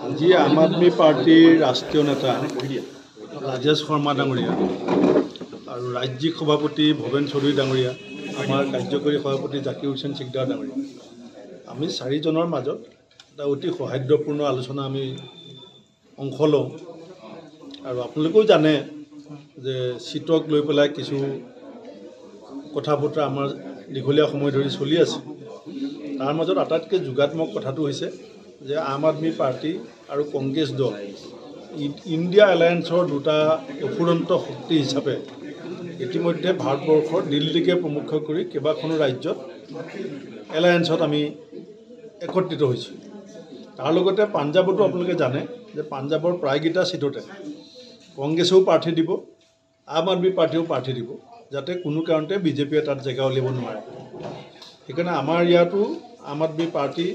আজি আম আদমি পাৰ্টিৰ ৰাষ্ট্ৰীয় নেতা ৰাজেশ শৰ্মা ডাঙৰীয়া আৰু ৰাজ্যিক সভাপতি ভৱেন চৌধুৰী ডাঙৰীয়া, আমাৰ কাৰ্যকৰী সভাপতি জাকিৰ হুছেইন চিকদাৰ ডাঙৰীয়া, আমি চাৰিজনৰ মাজত এটা অতি সৌহাৰ্দ্যপূৰ্ণ আলোচনা আমি অংশ লওঁ। আৰু আপোনালোকেও জানে যে চিটক লৈ পেলাই কিছু কথা বতৰা আমাৰ দীঘলীয়া সময় ধৰি চলি আছে। তাৰ মাজত আটাইতকৈ যোগাত্মক কথাটো হৈছে যে আম আদমি পাৰ্টি আৰু কংগ্ৰেছ দল ইণ্ডিয়া এলায়েন্সৰ দুটা অফুৰন্ত শক্তি হিচাপে ইতিমধ্যে ভাৰতবৰ্ষৰ দিল্লীকে প্ৰমুখ কৰি কেইবাখনো ৰাজ্যত এলায়েন্সত আমি একত্ৰিত হৈছোঁ। তাৰ লগতে পাঞ্জাৱতো আপোনালোকে জানে যে পাঞ্জাৱৰ প্ৰায়কেইটা চিটতে কংগ্ৰেছেও প্ৰাৰ্থী দিব, আম আদমি পাৰ্টিয়েও প্ৰাৰ্থী দিব, যাতে কোনো কাৰণতে বিজেপিয়ে তাত জেগা উলিয়াব নোৱাৰে। সেইকাৰণে আমাৰ ইয়াতো আম আদমি পাৰ্টি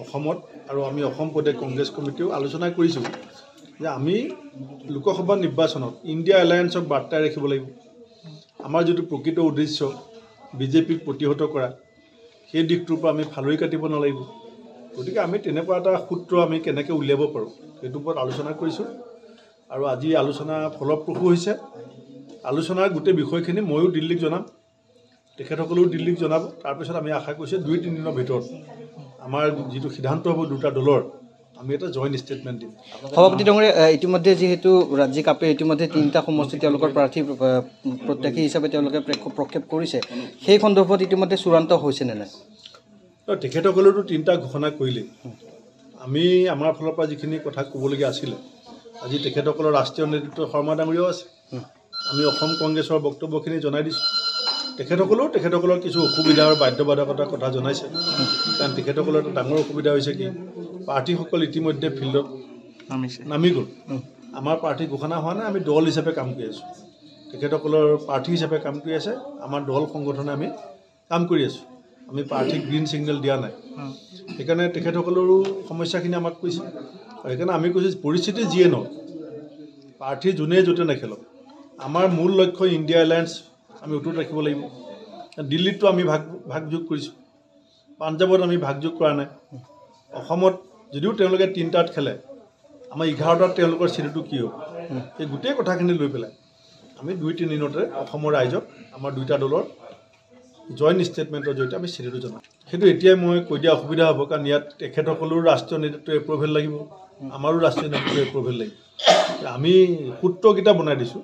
অসমত আৰু আমি অসম প্ৰদেশ কংগ্ৰেছ কমিটিও আলোচনা কৰিছোঁ যে আমি লোকসভা নিৰ্বাচনত ইণ্ডিয়া এলায়েন্সক বাৰ্তাই ৰাখিব লাগিব। আমাৰ যিটো প্ৰকৃত উদ্দেশ্য বিজেপিক প্ৰতিহত কৰা, সেই দিশটোৰ পৰা আমি ফালৰি কাটিব নালাগিব। গতিকে আমি তেনেকুৱা এটা সূত্ৰ আমি কেনেকৈ উলিয়াব পাৰোঁ সেইটোৰ ওপৰত আলোচনা কৰিছোঁ। আৰু আজি আলোচনা ফলপ্ৰসূ হৈছে। আলোচনাৰ গোটেই বিষয়খিনি ময়ো দিল্লীক জনাম, তেখেতসকলেও দিল্লীক জনাব। তাৰপিছত আমি আশা কৰিছোঁ 2-3 দিনৰ ভিতৰত আমাৰ যিটো সিদ্ধান্ত হ'ব দুটা দলৰ, আমি এটা জইণ্ট ষ্টেটমেণ্ট দিম। সভাপতি ডাঙৰীয়া, ইতিমধ্যে যিহেতু ৰাজ্যিক আপে ইতিমধ্যে 3টা সমষ্টি তেওঁলোকৰ প্ৰাৰ্থী প্ৰত্যাশী হিচাপে তেওঁলোকে প্ৰক্ষেপ কৰিছে, সেই সন্দৰ্ভত ইতিমধ্যে চূড়ান্ত হৈছেনে নাই? তেখেতসকলেতো 3টা ঘোষণা কৰিলেই। আমি আমাৰ ফালৰ পৰা যিখিনি কথা ক'বলগীয়া আছিলে, আজি তেখেতসকলৰ ৰাষ্ট্ৰীয় নেতৃত্ব শৰ্মা ডাঙৰীয়াও আছে, আমি অসম কংগ্ৰেছৰ বক্তব্যখিনি জনাই দিছোঁ। তেখেতসকলেও তেখেতসকলৰ কিছু অসুবিধা আৰু বাধ্যবাধকতাৰ কথা জনাইছে। কাৰণ তেখেতসকলৰ এটা ডাঙৰ অসুবিধা হৈছে কি, প্ৰাৰ্থীসকল ইতিমধ্যে ফিল্ডত নামি গ'ল। আমাৰ প্ৰাৰ্থী ঘোষণা হোৱা নাই, আমি দল হিচাপে কাম কৰি আছোঁ। তেখেতসকলৰ প্ৰাৰ্থী হিচাপে কাম কৰি আছে, আমাৰ দল সংগঠনে আমি কাম কৰি আছোঁ। আমি প্ৰাৰ্থীক গ্ৰীণ ছিগনেল দিয়া নাই। সেইকাৰণে তেখেতসকলৰো সমস্যাখিনি আমাক কৈছে। আৰু সেইকাৰণে আমি কৈছোঁ পৰিস্থিতি যিয়ে নহওক, প্ৰাৰ্থী যোনে য'তে নেখেলক, আমাৰ মূল লক্ষ্য ইণ্ডিয়া এলায়েন্স আমি অটুট ৰাখিব লাগিব। দিল্লীততো আমি ভাগযোগ কৰিছোঁ, পাঞ্জাৱত আমি ভাগযোগ কৰা নাই। অসমত যদিও তেওঁলোকে 3টাত খেলে, আমাৰ 11টাত তেওঁলোকৰ চিটটো কি হ'ব, সেই গোটেই কথাখিনি লৈ পেলাই আমি 2-3 দিনতে অসমৰ ৰাইজক আমাৰ দুইটা দলৰ জইণ্ট ষ্টেটমেণ্টৰ জৰিয়তে আমি চিঠিটো জনাম। সেইটো এতিয়াই মই কৈ দিয়া অসুবিধা হ'ব, কাৰণ ইয়াত তেখেতসকলেও ৰাষ্ট্ৰীয় নেতৃত্ব এপ্ৰুভেল লাগিব, আমাৰো ৰাষ্ট্ৰীয় নেতৃত্ব এপ্ৰুভেল লাগিব। আমি সূত্ৰকেইটা বনাই দিছোঁ,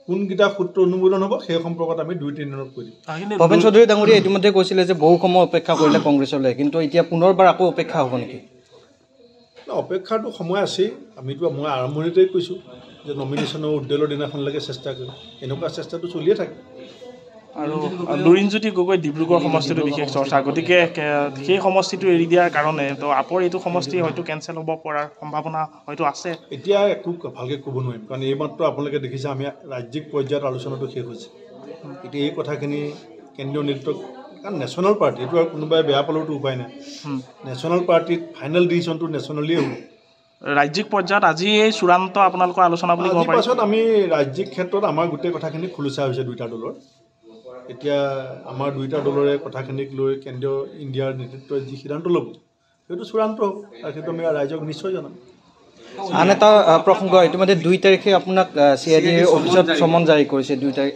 কোনকেইটা সূত্ৰ অনুমোদন হ'ব সেই সম্পৰ্কত আমি 2-3 দিনত কৈ দিম। ভৱেন চৌধুৰী ডাঙৰীয়া ইতিমধ্যে কৈছিলে যে বহু সময় অপেক্ষা কৰিলে কংগ্ৰেছলৈ, কিন্তু এতিয়া পুনৰবাৰ আকৌ অপেক্ষা হ'ব নেকি? অপেক্ষাটো সময় আছেই। মই আৰম্ভণিতেই কৈছোঁ যে নমিনেশ্যনৰ উদ্দেলৰ দিনাখনলৈকে চেষ্টা কৰিম। এনেকুৱা চেষ্টাটো চলিয়ে থাকে। আৰু লুৰিণজ্যোতি গগৈ ডিব্ৰুগড় সমষ্টিটো বিশেষ চৰ্চা, গতিকে সেই সমষ্টিটো এৰি দিয়াৰ কাৰণে তো আপৰ এইটো সমষ্টি হয়তো কেঞ্চেল হ'ব পৰাৰ সম্ভাৱনা হয়তো আছে। এতিয়া একো ভালকৈ ক'ব নোৱাৰিম, কাৰণ এইমাত্ৰ আপোনালোকে দেখিছে আমি ৰাজ্যিক পৰ্যায়ত আলোচনাটো শেষ হৈছে। এতিয়া এই কথাখিনি কেন্দ্ৰীয় নেতৃত্বক, কাৰণ নেশ্যনেল পাৰ্টি এইটো আৰু কোনোবাই বেয়া পালেওতো উপায় নাই। নেশ্যনেল পাৰ্টিত ফাইনেল ডিচিশ্যনটো নেশ্যনেলিয়ে হ'ব। ৰাজ্যিক পৰ্যায়ত আজি এই চূড়ান্ত আপোনালোকৰ আলোচনা বুলি ক'ব পাৰি। পাছত আমি ৰাজ্যিক ক্ষেত্ৰত আমাৰ গোটেই কথাখিনি খোলোচা হৈছে দুইটা দলৰ। এতিয়া আমাৰ দুইটা দলৰে কথাখিনিক লৈ কেন্দ্ৰীয় ইণ্ডিয়াৰ নেতৃত্বই যি সিদ্ধান্ত ল'ব সেইটো চূড়ান্ত হ'ব, আৰু সেইটো আমি ৰাইজক নিশ্চয় জনাম। আন এটা প্ৰসংগ, ইতিমধ্যে 2 তাৰিখে আপোনাক CID অফিচত চমন জাৰি কৰিছে। 2 তাৰিখ